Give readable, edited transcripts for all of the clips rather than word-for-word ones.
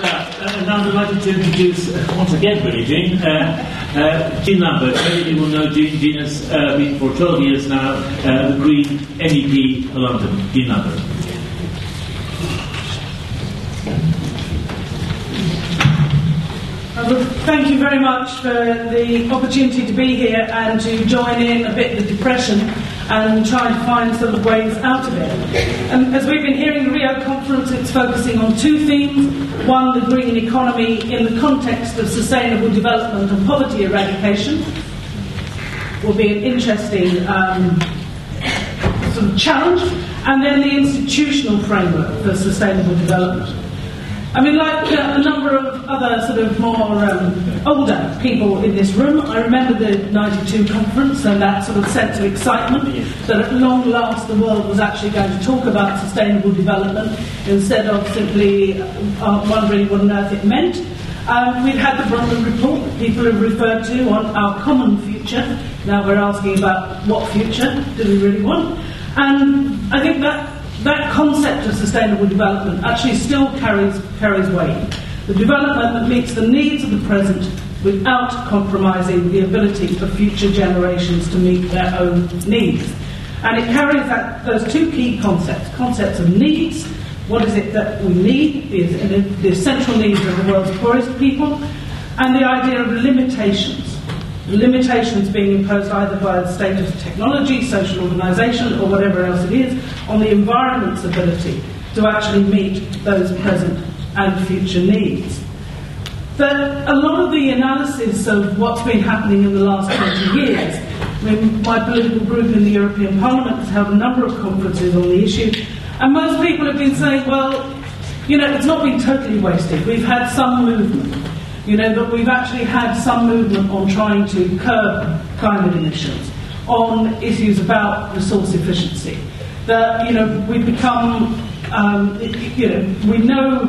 And now I'd like to introduce, once again, really, Jean. Jean Lambert. Many of you will know Jean has been for 12 years now the Green MEP for London. Jean Lambert. Thank you very much for the opportunity to be here and to join in a bit of the depression and try to find sort of ways out of it. And as we've been hearing, the Rio conference, it's focusing on two themes. One, the green economy in the context of sustainable development and poverty eradication. Will be an interesting sort of challenge. And then the institutional framework for sustainable development. I mean, like a number of other sort of more older people in this room, I remember the '92 conference and that sort of sense of excitement that at long last the world was actually going to talk about sustainable development instead of simply wondering what on earth it meant. We've had the Brundtland report that people have referred to on our common future. Now we're asking about what future do we really want? And I think that concept of sustainable development actually still carries weight. The development that meets the needs of the present without compromising the ability for future generations to meet their own needs. And it carries those two key concepts of needs. What is it that we need, the essential needs of the world's poorest people, and the idea of limitations. Limitations being imposed either by the state of technology, social organisation, or whatever else it is, on the environment's ability to actually meet those present and future needs. That a lot of the analysis of what's been happening in the last 20 years, I mean, my political group in the European Parliament has held a number of conferences on the issue, and most people have been saying, well, it's not been totally wasted. We've had some movement. That we've actually had some movement on trying to curb climate emissions, on issues about resource efficiency. That, we've become, we know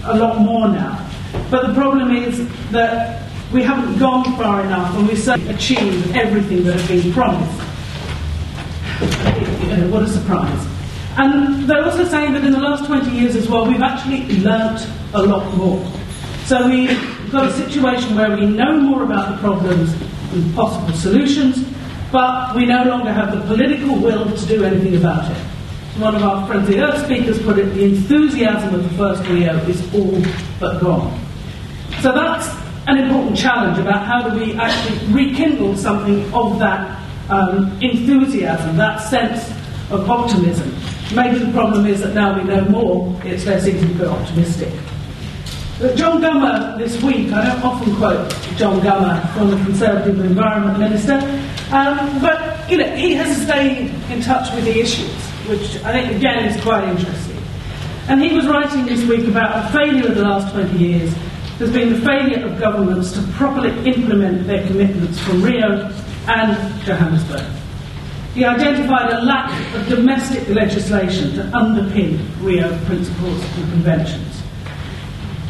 a lot more now. But the problem is that we haven't gone far enough and we've certainly achieved everything that has been promised. What a surprise. And they're also saying that in the last 20 years as well, we've actually learnt a lot more. So we've got a situation where we know more about the problems and possible solutions, but we no longer have the political will to do anything about it. One of our friendly Earth speakers put it, the enthusiasm of the first Rio is all but gone. So that's an important challenge about how do we actually rekindle something of that enthusiasm, that sense of optimism. Maybe the problem is that now we know more, it's less easy to be optimistic. John Gummer this week, I don't often quote John Gummer, former Conservative Environment Minister, but he has stayed in touch with the issues, which I think again is quite interesting. And he was writing this week about a failure of the last 20 years. There's been the failure of governments to properly implement their commitments from Rio and Johannesburg. He identified a lack of domestic legislation to underpin Rio principles and conventions.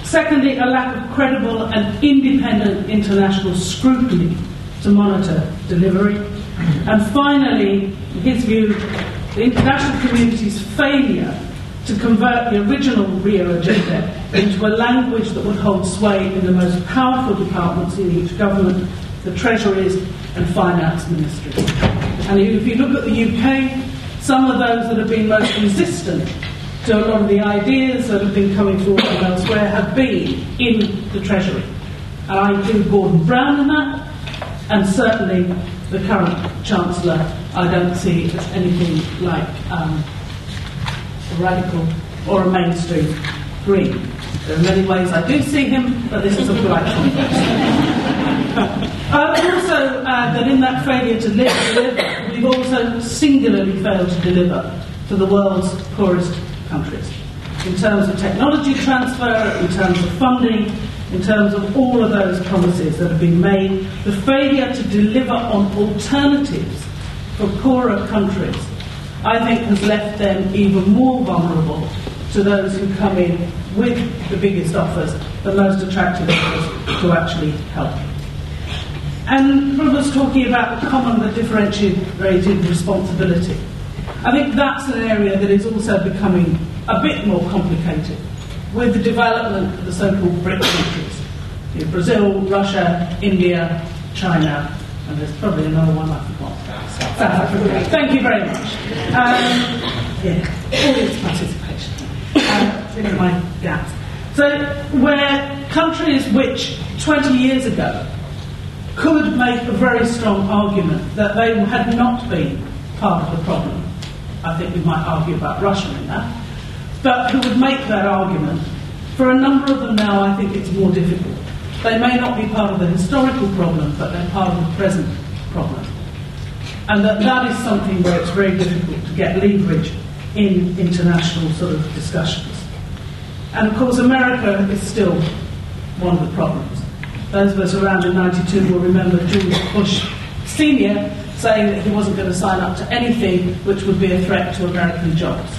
Secondly, a lack of credible and independent international scrutiny to monitor delivery. And finally, in his view, the international community's failure to convert the original Rio agenda into a language that would hold sway in the most powerful departments in each government, the treasuries and finance ministries. And if you look at the UK, some of those that have been most resistant to a lot of the ideas that have been coming forward from elsewhere have been in the Treasury. And I include Gordon Brown in that, and certainly the current Chancellor I don't see as anything like a radical or a mainstream Green. There are many ways I do see him, but this is a polite context. Also, that in that failure to deliver, we've also singularly failed to deliver for the world's poorest countries. In terms of technology transfer, in terms of funding, in terms of all of those promises that have been made, the failure to deliver on alternatives for poorer countries, I think has left them even more vulnerable to those who come in with the biggest offers, the most attractive offers to actually help. And Rob was talking about the common but differentiated responsibility. I think that's an area that is also becoming a bit more complicated. with the development of the so-called BRIC countries. Brazil, Russia, India, China, and there's probably another one I forgot. South Africa. Thank you very much. Audience participation. In my gaps. So, where countries which 20 years ago could make a very strong argument that they had not been part of the problem, I think we might argue about Russia in that, but who would make that argument, for a number of them now I think it's more difficult. They may not be part of the historical problem, but they're part of the present problem. And that is something where it's very difficult to get leverage in international sort of discussions. And of course America is still one of the problems. Those of us around in 92 will remember George Bush Sr. saying that he wasn't going to sign up to anything which would be a threat to American jobs.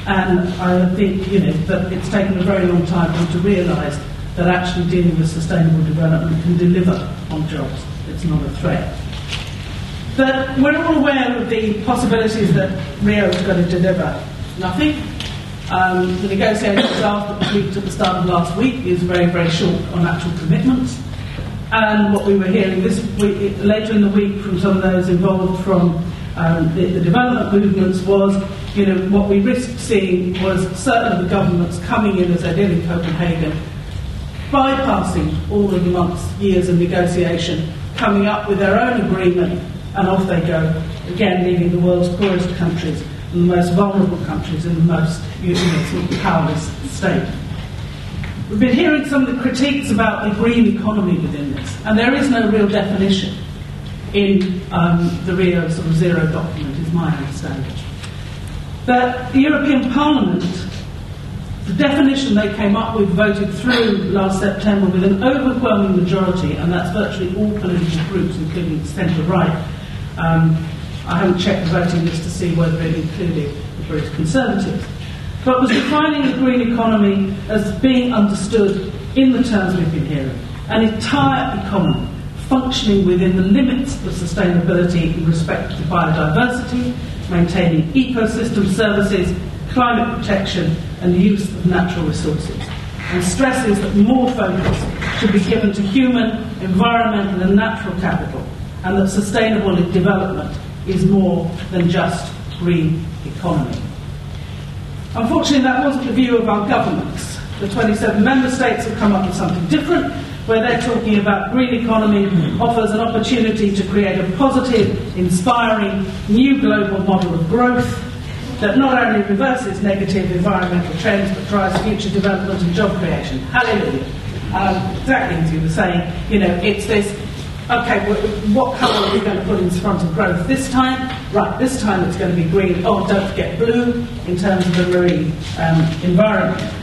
And I think, that it's taken a very long time for them to realise that actually dealing with sustainable development can deliver on jobs. It's not a threat. But we're all aware of the possibilities that Rio is going to deliver. Nothing. The negotiations draft that was leaked at the start of last week is very, very short on actual commitments. And what we were hearing this week, later in the week from some of those involved from the development movements was, what we risked seeing was certain of the governments coming in as they did in Copenhagen, bypassing all of the months, years of negotiation, coming up with their own agreement, and off they go, again leaving the world's poorest countries and the most vulnerable countries in the most sort of powerless state. We've been hearing some of the critiques about the green economy within this, and there is no real definition in the Rio sort of Zero document, is my understanding. But the European Parliament, the definition they came up with, voted through last September with an overwhelming majority, and that's virtually all political groups, including centre-right. I haven't checked the voting list to see whether it included the British Conservatives, but was defining the green economy as being understood in the terms we've been hearing. An entire economy functioning within the limits of sustainability in respect to biodiversity, maintaining ecosystem services, climate protection and the use of natural resources. And stresses that more focus should be given to human, environmental and natural capital, and that sustainable development is more than just green economy. Unfortunately, that wasn't the view of our governments. The 27 member states have come up with something different, where they're talking about green economy offers an opportunity to create a positive, inspiring, new global model of growth that not only reverses negative environmental trends, but drives future development and job creation. Hallelujah. Exactly as you were saying, it's this, okay, what colour are we going to put in front of growth this time? Right, this time it's going to be green. Oh, don't forget blue in terms of the marine environment.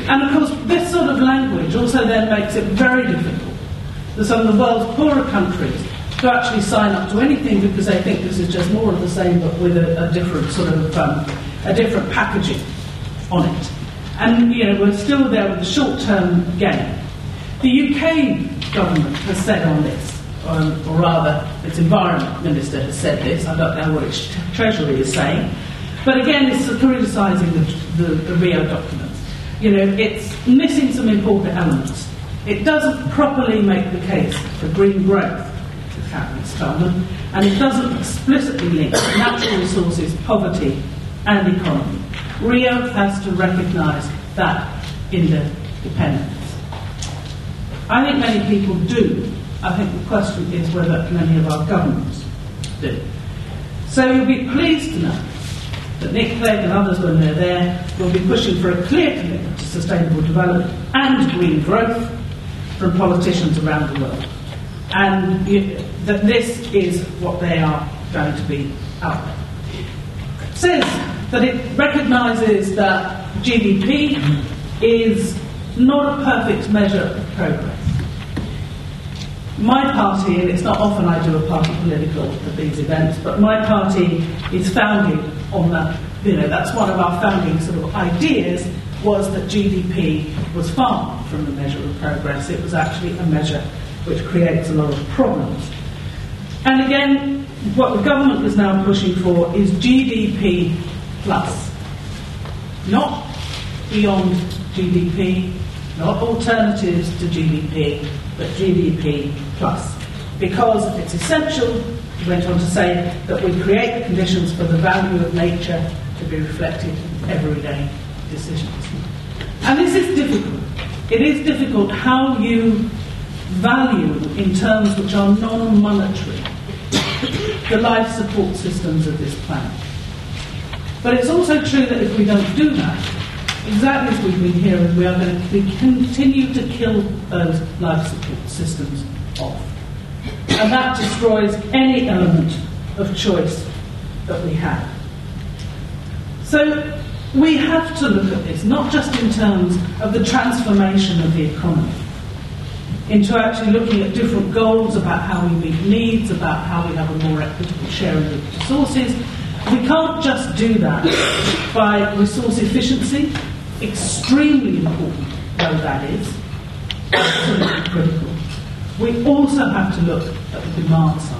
And of course, this sort of language also then makes it very difficult for some of the world's poorer countries to actually sign up to anything because they think this is just more of the same but with a different sort of, a different packaging on it. And, we're still there with the short-term gain. The UK government has said on this, or rather, its Environment Minister has said this, I don't know what its Treasury is saying, but again, it's criticising the Rio documents. It's missing some important elements. It doesn't properly make the case for green growth, as Catherine's told them, and it doesn't explicitly link natural resources, poverty, and economy. Rio has to recognise that interdependence. I think many people do. I think the question is whether many of our governments do. So you'll be pleased to know that Nick Clegg and others, when they're there, will be pushing for a clear commitment to sustainable development and green growth from politicians around the world. And that this is what they are going to be out there. It says that it recognises that GDP is not a perfect measure of progress. My party, and it's not often I do a party political at these events, but my party is founded on that, that's one of our founding sort of ideas, was that GDP was far from the measure of progress. It was actually a measure which creates a lot of problems. And again, what the government is now pushing for is GDP plus, not beyond GDP, not alternatives to GDP, but GDP plus. Because it's essential, he went on to say, that we create the conditions for the value of nature to be reflected in everyday decisions. And this is difficult. It is difficult how you value, in terms which are non-monetary, the life support systems of this planet. But it's also true that if we don't do that, exactly as we've been hearing, we are going to continue to kill those life support systems off. And that destroys any element of choice that we have. So we have to look at this, not just in terms of the transformation of the economy, into actually looking at different goals about how we meet needs, about how we have a more equitable sharing of resources. We can't just do that by resource efficiency, extremely important though that is, absolutely critical. We also have to look at the demand side.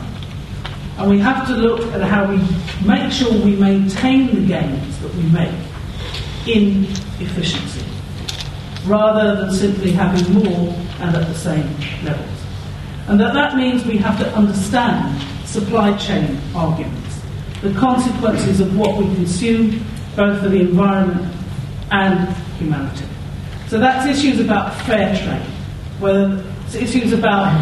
And we have to look at how we make sure we maintain the gains that we make in efficiency, rather than simply having more and at the same levels. And that means we have to understand supply chain arguments, the consequences of what we consume, both for the environment and humanity. So that's issues about fair trade, whether it's issues about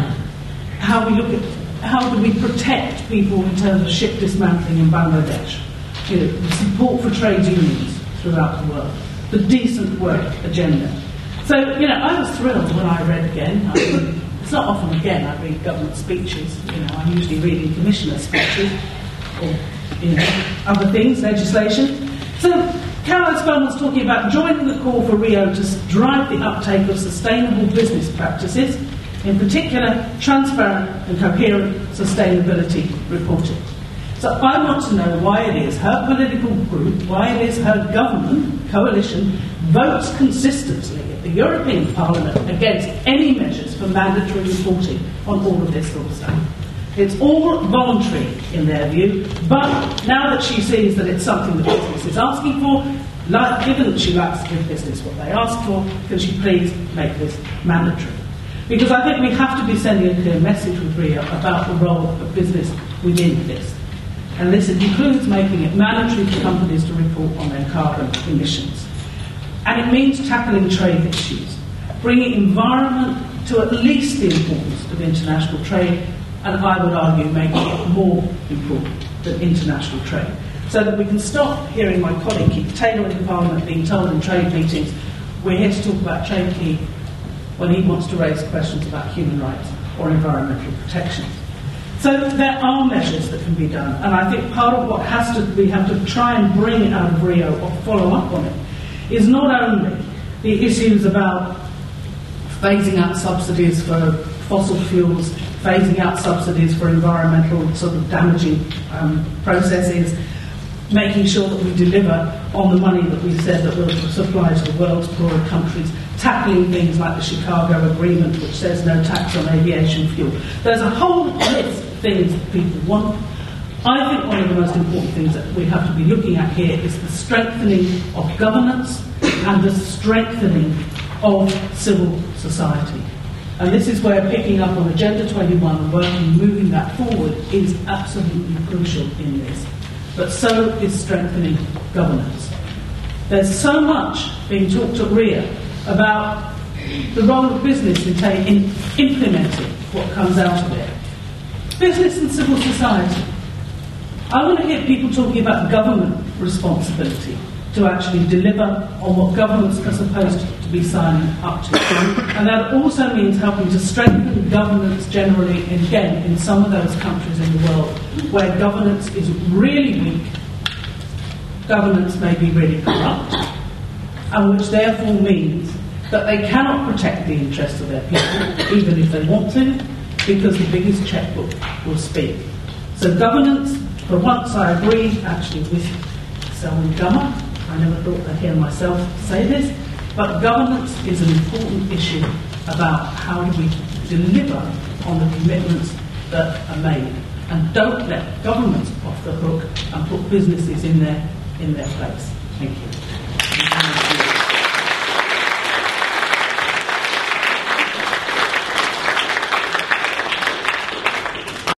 how we look at how do we protect people in terms of ship dismantling in Bangladesh, the support for trade unions throughout the world, the decent work agenda. So, I was thrilled when I read again. It's not often again I read government speeches. I'm usually reading commissioner speeches or, other things, legislation. So, Caroline Spellman's talking about joining the call for Rio to drive the uptake of sustainable business practices, in particular transparent and coherent sustainability reporting. So I want to know why it is her political group, why it is her government, coalition, votes consistently at the European Parliament against any measures for mandatory reporting on all of this sort of stuff. It's all voluntary in their view, but now that she sees that it's something the business is asking for, given that she likes to give business what they ask for, can she please make this mandatory? Because I think we have to be sending a clear message with Rio about the role of business within this. And this includes making it mandatory for companies to report on their carbon emissions. And it means tackling trade issues, bringing environment to at least the importance of international trade, and I would argue making it more important than international trade. So that we can stop hearing my colleague Keith Taylor in the Parliament being told in trade meetings, we're here to talk about trade, Keith, when he wants to raise questions about human rights or environmental protection. So there are measures that can be done, and I think part of what we have to try and bring out of Rio or follow up on it is not only the issues about phasing out subsidies for fossil fuels, phasing out subsidies for environmental sort of damaging processes, making sure that we deliver on the money that we said that we'll supply to the world's poorer countries, tackling things like the Chicago Agreement, which says no tax on aviation fuel. There's a whole list of things that people want. I think one of the most important things that we have to be looking at here is the strengthening of governance and the strengthening of civil society. And this is where picking up on Agenda 21 and working, moving that forward is absolutely crucial in this. But so is strengthening governance. There's so much being talked at Rio about the role of business in implementing what comes out of it. Business and civil society. I want to hear people talking about government responsibility to actually deliver on what governments are supposed to be signing up to. And that also means helping to strengthen governance generally, and again, in some of those countries in the world where governance is really weak, governance may be really corrupt, and which therefore means that they cannot protect the interests of their people, even if they want to, because the biggest checkbook will speak. So governance, for once I agree actually with Selwyn Gummer. I never thought I'd hear myself say this, but governance is an important issue about how do we deliver on the commitments that are made, and don't let governments off the hook and put businesses in their place. Thank you.